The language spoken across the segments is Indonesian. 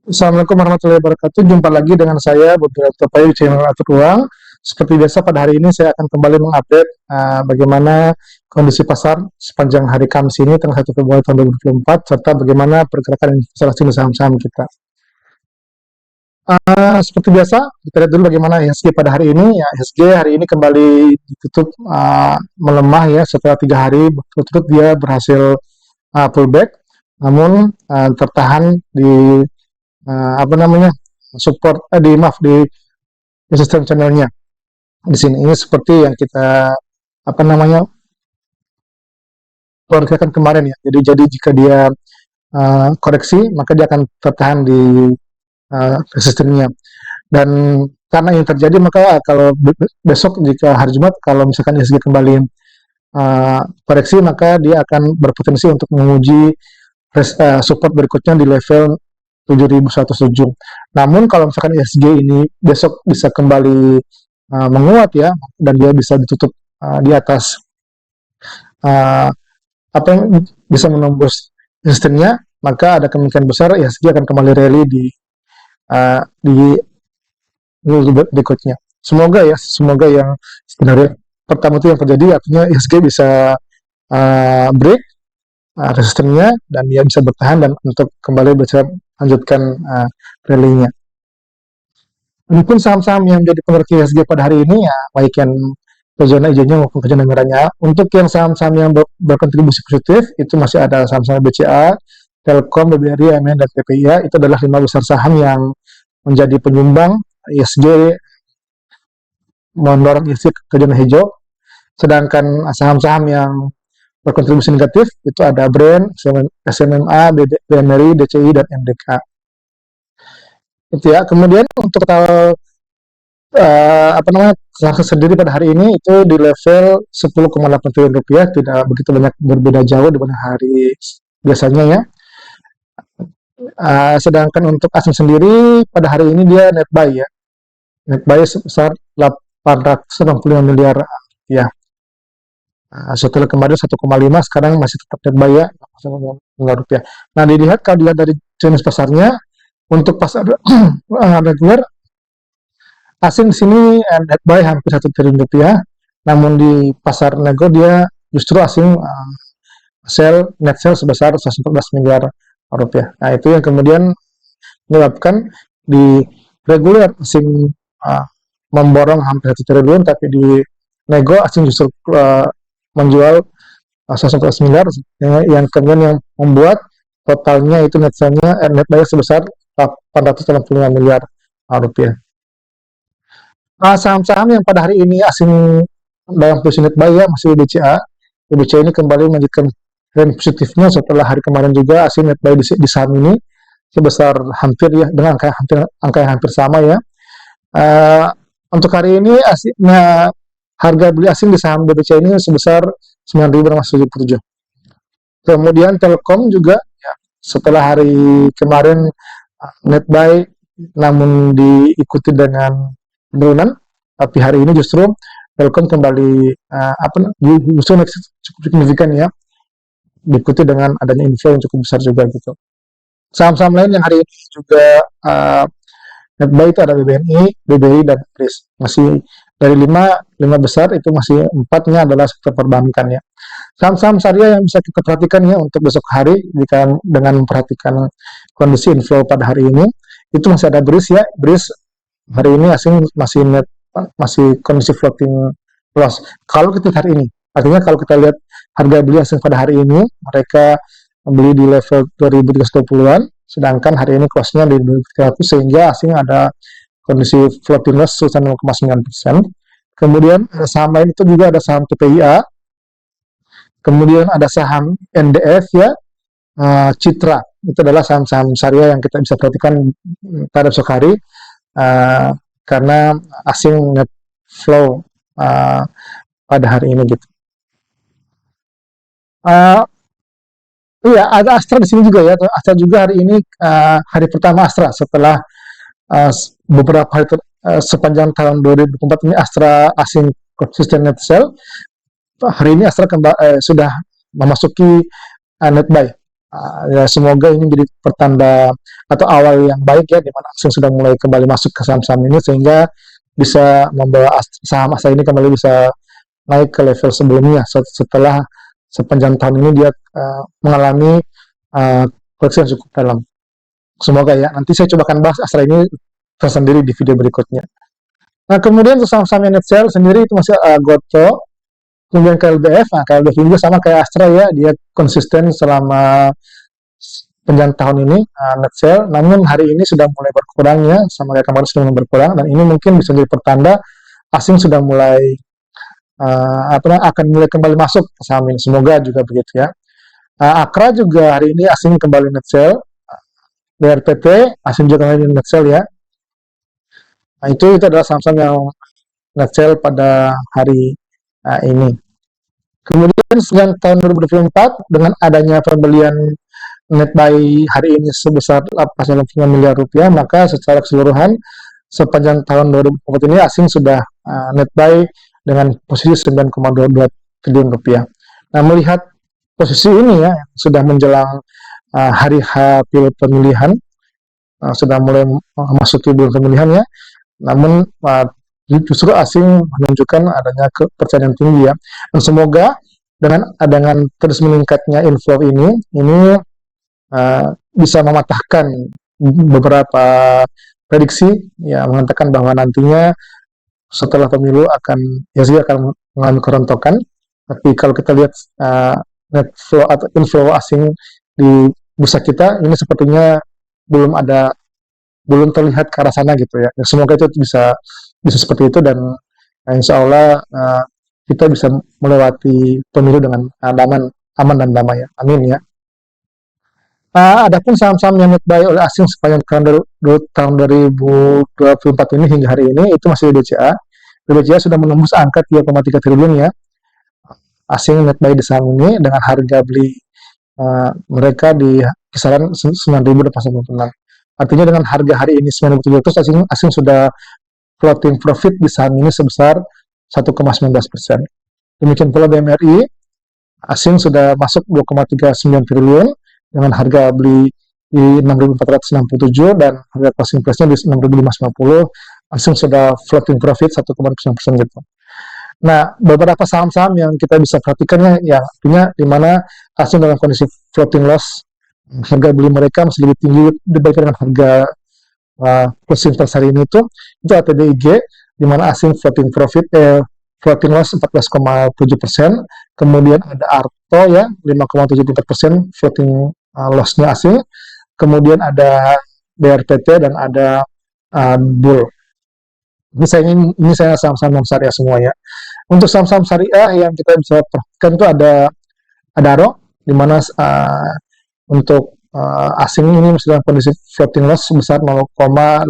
Assalamualaikum warahmatullahi wabarakatuh. Jumpa lagi dengan saya Budra Topai di channel Atur Uang. Seperti biasa pada hari ini saya akan kembali mengupdate bagaimana kondisi pasar sepanjang hari Kamis ini tanggal 1 Februari tahun 2024 serta bagaimana pergerakan investasi saham-saham kita. Seperti biasa kita lihat dulu bagaimana IHSG pada hari ini. Ya, IHSG hari ini kembali ditutup melemah ya setelah 3 hari berturut-turut dia berhasil pullback, namun tertahan di apa namanya support di resistance channelnya di sini. Ini seperti yang kita apa namanya perkirakan kemarin ya. Jadi jika dia koreksi maka dia akan tertahan di resistennya. Dan karena yang terjadi maka kalau besok jika hari Jumat kalau misalkan IHSG kembali koreksi maka dia akan berpotensi untuk menguji support berikutnya di level 7.107. Namun kalau misalkan IHSG ini besok bisa kembali menguat ya dan dia bisa ditutup di atas apa yang bisa menembus resistennya, maka ada kemungkinan besar IHSG akan kembali rally di berikutnya. Semoga yang sebenarnya pertama itu yang terjadi, artinya IHSG bisa break resistennya dan dia bisa bertahan dan untuk kembali bisa lanjutkan rally-nya. Adapun saham-saham yang menjadi penggerak IHSG pada hari ini ya baik yang ke zona hijaunya maupun ke zona merahnya. Untuk yang saham-saham yang berkontribusi positif itu masih ada saham-saham BCA, Telkom, BBRI, AMN, dan PPIA. Itu adalah 5 besar saham yang menjadi penyumbang IHSG, mendorong IHSG ke zona hijau. Sedangkan saham-saham yang berkontribusi negatif itu ada Brand, SMMA, BMRI, DCI, dan MDK. Itu ya. Kemudian untuk total transaksi sendiri pada hari ini itu di level 10,8 triliun rupiah, tidak begitu banyak berbeda jauh dibanding hari biasanya ya. Sedangkan untuk asing sendiri pada hari ini dia net buy ya, net buy sebesar 865 miliar ya. Setelah kemarin 1,5 sekarang masih tetap net buy ya, miliar rupiah. Nah dilihat kalau dilihat dari jenis pasarnya, untuk pasar reguler asing di sini net buy hampir 1 triliun rupiah, namun di pasar nego dia justru asing net sell sebesar 114 miliar rupiah. Nah itu yang kemudian menyebabkan di reguler asing memborong hampir 1 triliun, tapi di nego asing justru menjual 114 miliar yang kemudian yang membuat totalnya itu net buy sebesar 885 miliar rupiah. Saham-saham yang pada hari ini asing dalam posisi net buy ya masih BCA. BCA ini kembali melanjutkan tren positifnya setelah hari kemarin juga asing net buy di saham ini sebesar hampir ya dengan angka yang hampir sama ya. Untuk hari ini harga beli asing di saham BCA ini sebesar 9.077. Kemudian Telkom juga ya, setelah hari kemarin net buy namun diikuti dengan penurunan, tapi hari ini justru Telkom kembali justru cukup signifikan ya, diikuti dengan adanya inflow yang cukup besar juga gitu. Saham-saham lain yang hari ini juga net buy itu ada BBNI, BBRI, dan BRIS. Masih dari 5 besar itu masih 4-nya adalah sektor perbankan ya. Saham-saham syariah yang bisa kita perhatikan ya untuk besok hari jika dengan memperhatikan kondisi inflow pada hari ini itu masih ada BRIS ya. BRIS hari ini asing masih kondisi floating loss. Kalau kita hari ini, artinya kalau kita lihat harga beli asing pada hari ini, mereka beli di level 2.320-an, sedangkan hari ini close-nya di 2.300, sehingga asing ada kondisi floating loss sebesar 0,9%. Kemudian saham lain itu juga ada saham TPIA, kemudian ada saham NDF ya, Citra. Itu adalah saham-saham syariah yang kita bisa perhatikan pada besok hari. Karena asing net flow pada hari ini gitu. Iya, ada Astra di sini juga ya. Astra juga hari ini hari pertama Astra setelah beberapa hari sepanjang tahun 2024 ini Astra asing konsisten net sell. Hari ini Astra sudah memasuki net buy. Ya semoga ini menjadi pertanda atau awal yang baik ya, di mana asing sudah mulai kembali masuk ke saham-saham ini, sehingga bisa membawa saham Astra ini kembali bisa naik ke level sebelumnya setelah sepanjang tahun ini dia mengalami koreksi yang cukup dalam. Semoga ya. Nanti saya coba akan bahas Astra ini tersendiri di video berikutnya. Nah, kemudian saham-saham yang net sell sendiri itu masih Goto, kemudian KLBF. Nah, KLBF juga sama kayak Astra ya, dia konsisten selama penjang tahun ini net sell, namun hari ini sudah mulai berkurang ya, sama kayak kemarin sudah mulai berkurang, dan ini mungkin bisa jadi pertanda asing sudah mulai akan mulai kembali masuk ke saham ini. Semoga juga begitu ya. Akra juga hari ini asing kembali net sell, BRPT asing juga kembali net sell ya. Nah, itu adalah saham-saham yang net sell pada hari ini. Kemudian sepanjang tahun 2024 dengan adanya pembelian net buy hari ini sebesar 8,5 miliar rupiah, maka secara keseluruhan sepanjang tahun 2024 ini asing sudah net buy dengan posisi 9,22 triliun rupiah. Nah, melihat posisi ini ya, sudah menjelang hari H pilot pemilihan, sudah mulai memasuki bulan pemilihan ya, namun justru asing menunjukkan adanya kepercayaan tinggi ya. Dan semoga dengan terus meningkatnya inflow ini bisa mematahkan beberapa prediksi ya, mengatakan bahwa nantinya setelah pemilu akan mengalami kerontokan. Tapi kalau kita lihat net flow atau inflow asing di bursa kita ini sepertinya belum terlihat ke arah sana gitu ya. Semoga itu bisa seperti itu, dan insya Allah kita bisa melewati pemilu dengan aman dan damai ya. Amin ya. Adapun saham-saham yang net buy oleh asing sepanjang tahun 2024 ini hingga hari ini itu masih BCA. BCA sudah menembus angka 3,3 triliun ya. Asing net buy di saham ini dengan harga beli mereka di kisaran 9.896. Artinya dengan harga hari ini 9.700, asing sudah floating profit di saham ini sebesar 1,19%. Demikian pula BMRI, asing sudah masuk 2,39 triliun dengan harga beli di 6.467 dan harga closing price-nya di 6.550, asing sudah floating profit 1,9% gitu. Nah, beberapa saham-saham yang kita bisa perhatikan ya, artinya di mana asing dalam kondisi floating loss, harga beli mereka masih lebih tinggi dibandingkan dengan harga closing price hari ini itu ATBIG, di mana asing floating loss 14,7%, kemudian ada Arto ya 5,74% floating loss-nya asing, kemudian ada BRPT dan ada Bull. Ini saya saham-saham syariah semua ya. Untuk saham-saham syariah yang kita bisa perhatikan itu ada Adaro, di mana untuk asing ini masih dalam kondisi floating loss sebesar 0,84%.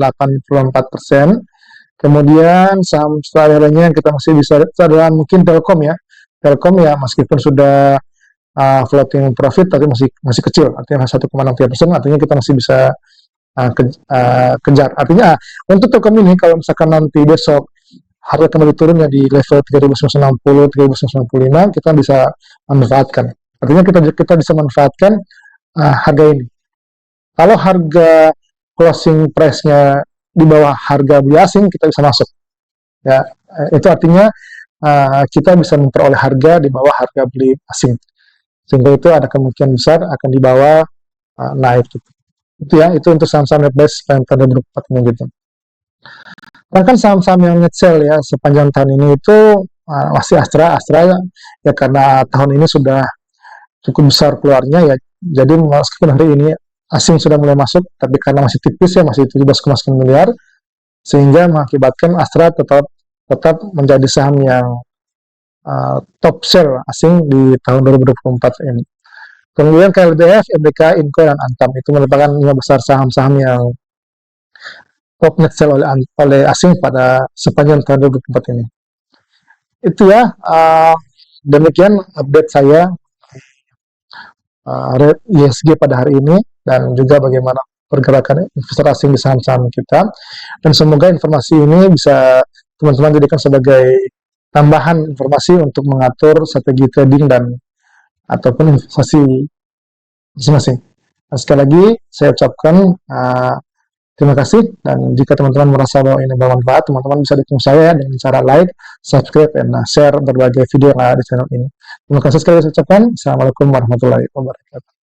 Kemudian saham lainnya yang kita masih bisa adalah mungkin Telkom ya. Telkom ya meskipun sudah floating profit tapi masih kecil, artinya 1,63%, artinya kita masih bisa kejar. Artinya untuk Telkom ini kalau misalkan nanti besok harga kembali turunnya di level 3.960, 3.995, kita bisa manfaatkan. Artinya kita bisa manfaatkan harga ini. Kalau harga closing price-nya di bawah harga beli asing, kita bisa masuk. Ya, itu artinya kita bisa memperoleh harga di bawah harga beli asing. Sehingga itu ada kemungkinan besar akan dibawa naik gitu. Itu ya, itu untuk saham-saham net base yang pada berpatnya gitu. Sedangkan saham-saham yang net sell ya sepanjang tahun ini itu masih Astra ya, karena tahun ini sudah cukup besar keluarnya ya. Jadi meskipun hari ini asing sudah mulai masuk, tapi karena masih tipis ya, masih 17,9 miliar, sehingga mengakibatkan Astra tetap menjadi saham yang top sell asing di tahun 2024 ini. Kemudian KLBF, MBK, Inco, dan Antam itu merupakan 5 besar saham-saham yang top net sell oleh asing pada sepanjang tahun 2024 ini. Itu ya, demikian update saya ISG pada hari ini, dan juga bagaimana pergerakan investor asing di saham-saham kita. Dan semoga informasi ini bisa teman-teman jadikan sebagai tambahan informasi untuk mengatur strategi trading dan ataupun investasi masing-masing. Nah, sekali lagi saya ucapkan terima kasih, dan jika teman-teman merasa bahwa ini bermanfaat, teman-teman bisa dukung saya dengan cara like, subscribe, dan share berbagai video yang ada di channel ini. Terima kasih sekali saya ucapkan. Assalamualaikum warahmatullahi wabarakatuh.